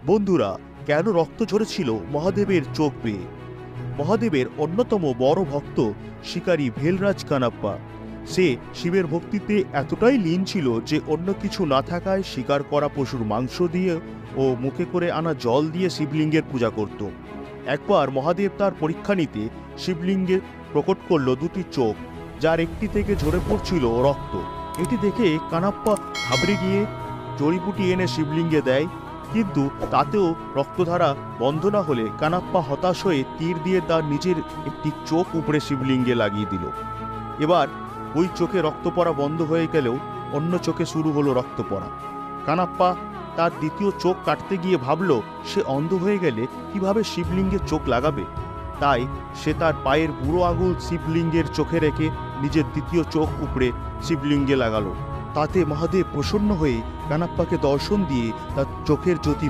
বন্ধুরা, কেন রক্ত ঝরেছিল মহাদেবের চোখ বেয়ে? মহাদেবের অন্যতম বড় ভক্ত শিকারী ভেলরাজ কানাপ্পা। সে শিবের ভক্তিতে এতটাই লীন ছিল যে অন্য কিছু না থাকায় শিকার করা পশুর মাংস দিয়ে ও মুখে করে আনা জল দিয়ে শিবলিঙ্গের পূজা করত। একবার মহাদেব তার পরীক্ষা নিতে শিবলিঙ্গে প্রকট করল দুটি চোখ, যার একটি থেকে ঝরে পড়ছিল রক্ত। এটি দেখে কানাপ্পা ঘাবড়ে গিয়ে জড়িবুটি এনে শিবলিঙ্গে দেয়, কিন্তু তাতেও রক্তধারা বন্ধ না হলে কানাপ্পা হতাশ হয়ে তীর দিয়ে তার নিজের একটি চোখ উপরে শিবলিঙ্গে লাগিয়ে দিল। এবার ওই চোখে রক্ত পড়া বন্ধ হয়ে গেলেও অন্য চোখে শুরু হলো রক্ত পড়া। কানাপ্পা তার দ্বিতীয় চোখ কাটতে গিয়ে ভাবল সে অন্ধ হয়ে গেলে কিভাবে শিবলিঙ্গে চোখ লাগাবে। তাই সে তার পায়ের বুড়ো আঙুল শিবলিঙ্গের চোখে রেখে নিজের দ্বিতীয় চোখ উপরে শিবলিঙ্গে লাগালো। তাতে মহাদেব প্রসন্ন হয়ে কানাপ্পাকে দর্শন দিয়ে তার চোখের জ্যোতি